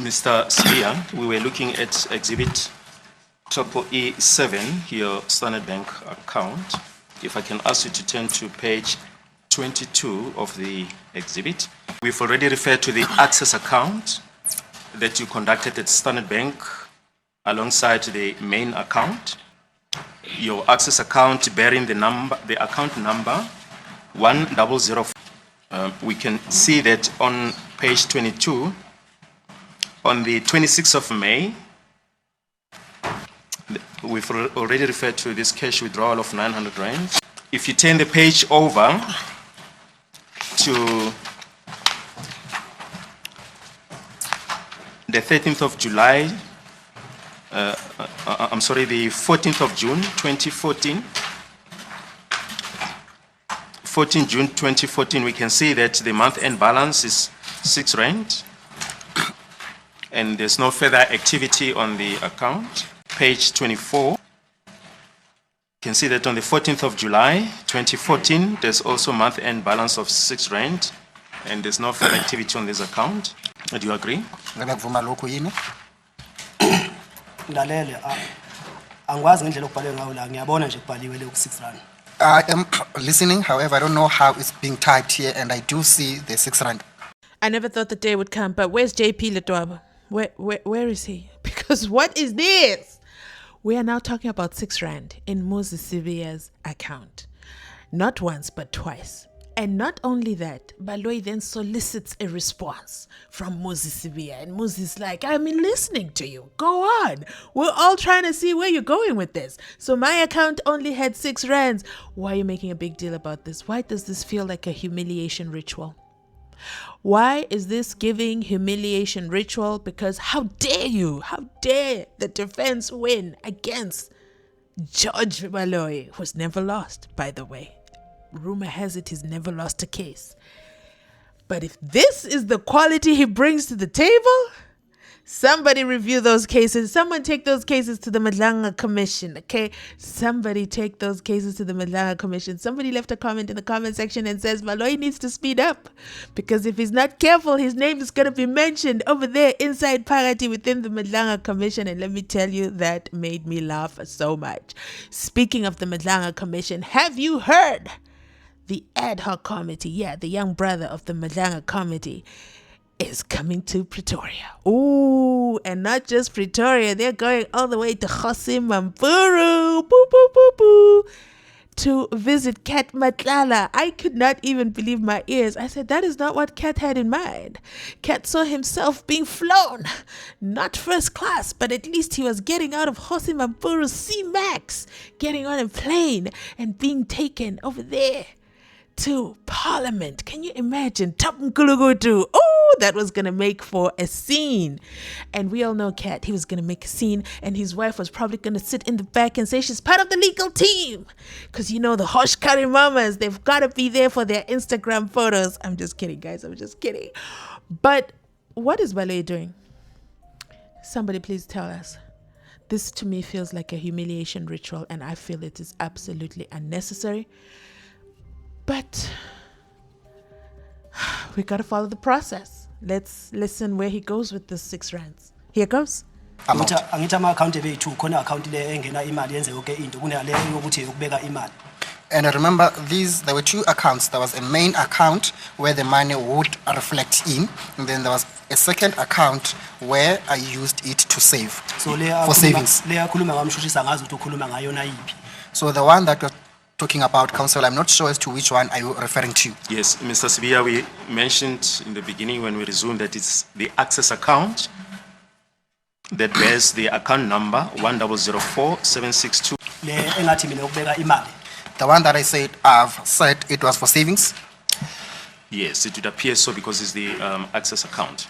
Mr. Sibiya, we were looking at exhibit E7, your Standard Bank account. If I can ask you to turn to page 22 of the exhibit. We've already referred to the access account that you conducted at Standard Bank alongside the main account. Your access account bearing the account number 1004. We can see that on page 22, on the 26th of May, we've already referred to this cash withdrawal of 900 rand. If you turn the page over to the 13th of July, the 14th of June 2014, 14 June 2014, we can see that the month-end balance is 6 rand, and there's no further activity on the account. Page 24, you can see that on the 14th of July 2014, there's also month-end balance of 6 rand, and there's no further activity on this account. Do you agree? I am listening, however, I don't know how it's being typed here, and I do see the 6 rand. I never thought the day would come, but where's JP Letwaba? Where is he? Because what is this? We are now talking about 6 rand in Muzi Sibiya's account. Not once, but twice. And not only that, Baloyi then solicits a response from Muzi Sibiya. And Muzi's like, I'm listening to you. Go on. We're all trying to see where you're going with this. So my account only had 6 rands. Why are you making a big deal about this? Why does this feel like a humiliation ritual? Why is this giving humiliation ritual? Because how dare you? How dare the defense win against Judge Baloyi, who's never lost, by the way. Rumor has it he's never lost a case. But if this is the quality he brings to the table, somebody review those cases. Someone take those cases to the Madlanga Commission, okay? Somebody take those cases to the Madlanga Commission. Somebody left a comment in the comment section and says Baloyi needs to speed up, because if he's not careful, his name is going to be mentioned over there inside Parati within the Madlanga Commission. And let me tell you, that made me laugh so much. Speaking of the Madlanga Commission, have you heard? The ad hoc committee, the young brother of the Madlanga committee, is coming to Pretoria. Ooh, and not just Pretoria, they're going all the way to Kgosi Mampuru, boo, boo, boo, boo, to visit Kat Matlala. I could not even believe my ears. I said, that is not what Kat had in mind. Kat saw himself being flown, not first class, but at least he was getting out of Kgosi Mampuru's C-Max, getting on a plane and being taken over there to Parliament. Can you imagine? Top Nkulukutu. Oh, that was going to make for a scene. And we all know Kat, he was going to make a scene, and his wife was probably going to sit in the back and say she's part of the legal team. Because you know the Hosh Curry mamas, they've got to be there for their Instagram photos. I'm just kidding, guys. I'm just kidding. But what is Baloyi doing? Somebody please tell us. This to me feels like a humiliation ritual, and I feel it is absolutely unnecessary. But we got to follow the process. Let's listen where he goes with the 6 rands. Here goes. And I remember there were 2 accounts. There was a main account where the money would reflect in, and then there was a second account where I used it to save, for savings. So the one that you're talking about, Council, I'm not sure as to which one are you referring to. Yes, Mr. Sibiya, we mentioned in the beginning when we resumed that it's the access account that bears the account number 1004-762. The one that I've said it was for savings? Yes, it would appear so because it's the access account.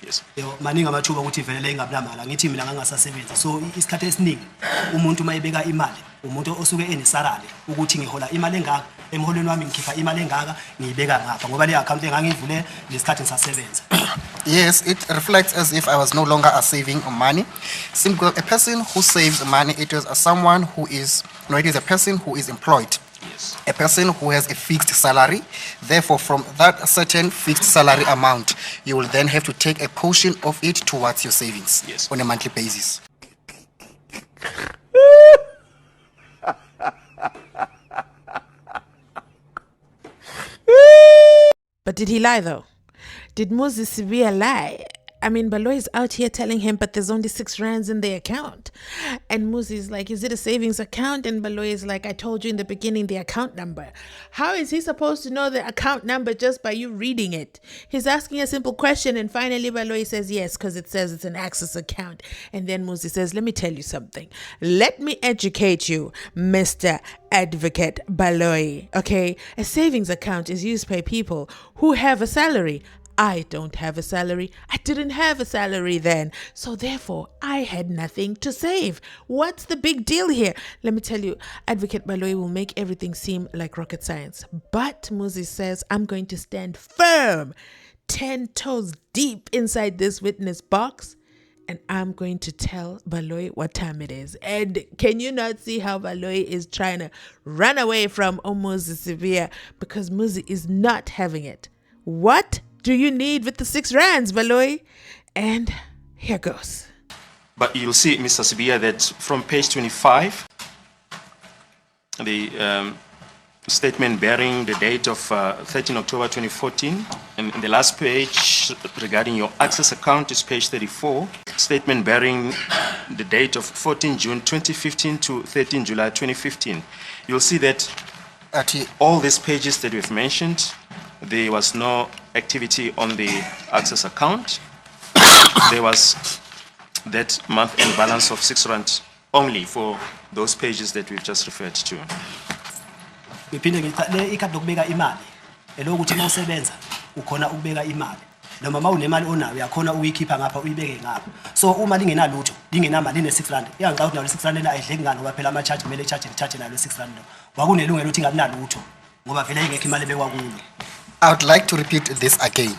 Yes. Maningi amathuba ukuthi ivele ingabinamali ngithi mina ngangasasebenza so isikhathi esiningi umuntu mayibeka imali umuntu osuke enesarale ukuthi ngihola imali engaka emholweni wami ngikhipha imali engaka ngiyibeka ngapha ngoba le account engangivule lesikhathi ngisasebenza. Yes, it reflects as if I was no longer saving money. Simply a person who saves money, it is someone who is, no, it is a person who is employed. Yes. A person who has a fixed salary, therefore from that certain fixed salary amount, you will then have to take a portion of it towards your savings Yes. on a monthly basis. But did he lie though? Did Muzi Sibiya lie? I mean, Baloyi is out here telling him, but there's only 6 rands in the account. And Muzi is like, is it a savings account? And Baloyi is like, I told you in the beginning the account number. How is he supposed to know the account number just by you reading it? He's asking a simple question, and finally Baloyi says yes, because it says it's an access account. And then Muzi says, let me tell you something. Let me educate you, Mr. Advocate Baloyi. Okay, a savings account is used by people who have a salary. I don't have a salary. I didn't have a salary then. So therefore, I had nothing to save. What's the big deal here? Let me tell you, Advocate Baloyi will make everything seem like rocket science. But Muzi says, I'm going to stand firm, 10 toes deep inside this witness box, and I'm going to tell Baloyi what time it is. And can you not see how Baloyi is trying to run away from Muzi Sibiya, because Muzi is not having it? What do you need with the 6 rands, Baloyi? And here goes. But you'll see, Mr. Sibiya, that from page 25, the statement bearing the date of 13 October 2014, and the last page regarding your access account is page 34, statement bearing the date of 14 June 2015 to 13 July 2015. You'll see that all these pages that we've mentioned, there was no activity on the access account. There was that month-end balance of 6 rand only for those pages that we've just referred to. Ngiphinde ngithi le ikhadi lokubeka imali elokuthi mawusebenza ukhona ukubeka imali noma mawunemali onayo uyakhona ukuyikhipha ngapha uyibeke ngapha. So uma lingenalutho lingenamali ine 6 rand iyangicabanga ukuthi nayo 6 rand la ayidleki ngani ngoba phela ama charge kumele charge nayo 6 rand lo wakunelungelo ukuthi ngabi nalutho ngoba vele ingekho imali ebekwa kuyo. I would like to repeat this again.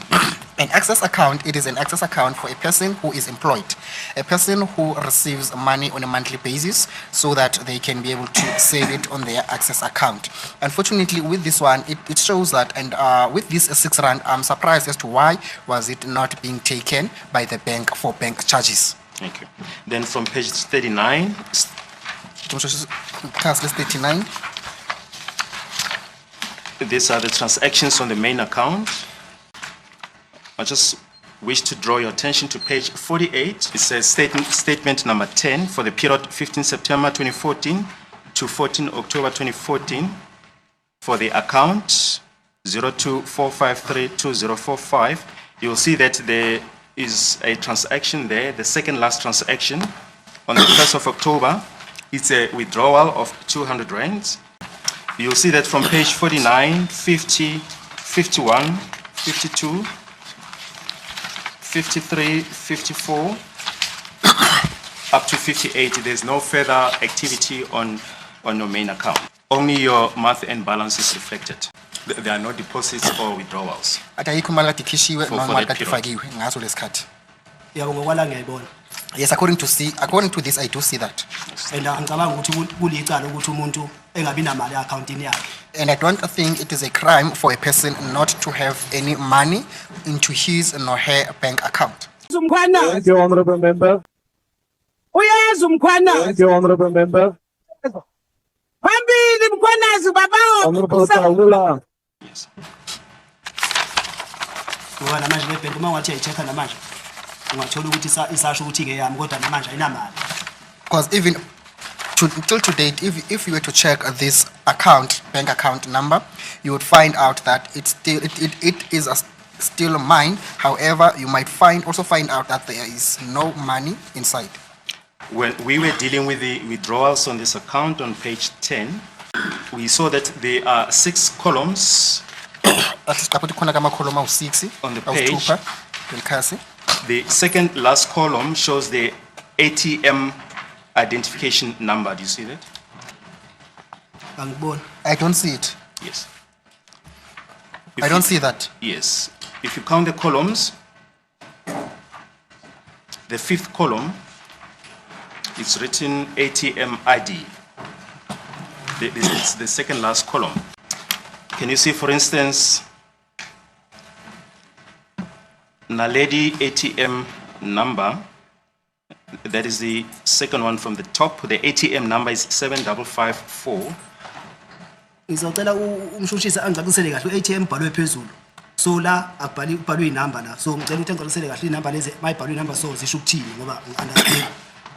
An access account, it is an access account for a person who is employed, a person who receives money on a monthly basis so that they can be able to save it on their access account. Unfortunately, with this one, it shows that, and with this 6 rand, I'm surprised as to why was it not being taken by the bank for bank charges. Thank you. Then from page 39, Class list 39. these are the transactions on the main account. I just wish to draw your attention to page 48. It says statement number 10 for the period 15 September 2014 to 14 October 2014 for the account 0245320045. You'll see that there is a transaction there, the second last transaction on the 1st of October. It's a withdrawal of 200 rands. You'll see that from page 49, 50, 51, 52, 53, 54, up to 58, there's no further activity on your main account. Only your month-end balance is reflected. There are no deposits or withdrawals. Ati ayikho imali kade ikhishiwe For noma that imali kade period. ifakiwe ngaso lesikhathi. Yabo ngokwala ngiyayibona. Yes, according to this, I do see that. And ngicabanga ukuthi kulicala ukuthi umuntu engabi namali accountini yakhe. And I don't think it is a crime for a person not to have any money into his or her bank account. Thank you, Honorable Member. Thank you, Honorable Member. Honorable Taula. Yes. Ngoba namanje le bank uma ngathi ayicheck namanje ungathola ukuthi isasho ukuthi ke yami kodwa namanje ayinamali. Because even till to date, if you were to check this bank account number, you would find out that it is still mine. However, you might also find out that there is no money inside. When we were dealing with the withdrawals on this account on page 10, we saw that there are 6 columns On on the page. page. The second last column shows the ATM identification number. Do you see that? Angiboni. I don't see it. Yes. I don't see that. Yes. If you count the columns, the 5th column, it's written ATM ID. it's the second last column. Can you see, for instance, Naledi ATM number? That is the second one from the top. The ATM number is 7554. Ngizocela umshushisi angicacisele kahle ATM bhalwe phezulu. So la akubhalwe inamba la. So ngicela ukuthi angicacisele kahle inamba lezi mayibhalwe inamba so zisho ukuthini ngoba ngi-understand.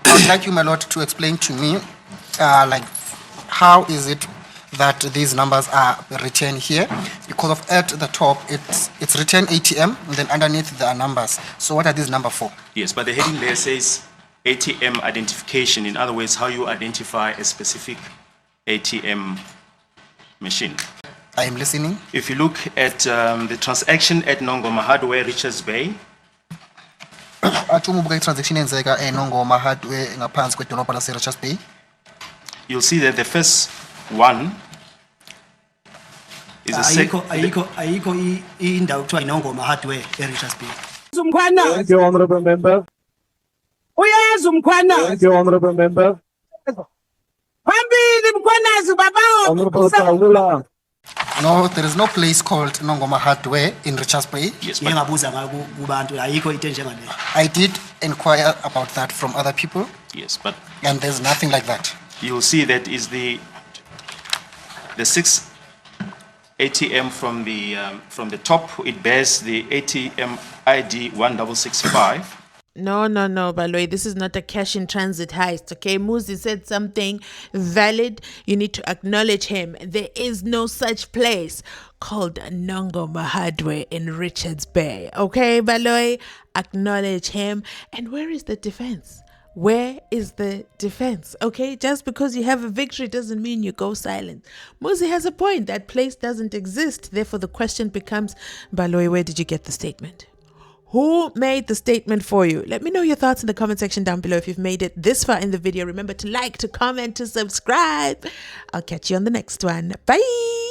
I would like you, my lord, to explain to me, like, how is it that these numbers are written here? Because of at the top, it's written ATM, and then underneath there are numbers. So what are these numbers for? Yes, but the heading there says ATM identification. In other words, how you identify a specific ATM machine. I am listening. If you look at the transaction at Nongoma Hardware, Richards Bay, Transaction enzeka eNongoma Hardware ngaphansi kwedolobha lase-Richards Bay. You'll see that the first one is a ayikho indawo kuthiwa iNongoma Hardware eRichards Bay. Thank you, honorable member. Thank you, honorable member. Honorable Tawula. No, there is no place called Nongoma Hardware in Richards Bay. Yes, but Ngiyabuza ngako kubantu ayikho into enjengale. I did inquire about that from other people, yes, but and there's nothing like that. you'll see that is the sixth ATM from the top. It bears the ATM ID 1665. No, Baloyi, this is not a cash in transit heist, okay? Muzi said something valid. You need to acknowledge him. There is no such place called Nongoma Hardware in Richards Bay, okay, Baloyi? Acknowledge him. And where is the defense? Where is the defense? Okay, just because you have a victory doesn't mean you go silent. Muzi has a point. That place doesn't exist. Therefore, the question becomes, Baloyi, where did you get the statement? Who made the statement for you? Let me know your thoughts in the comment section down below. If you've made it this far in the video, remember to like, to comment, to subscribe. I'll catch you on the next one. Bye.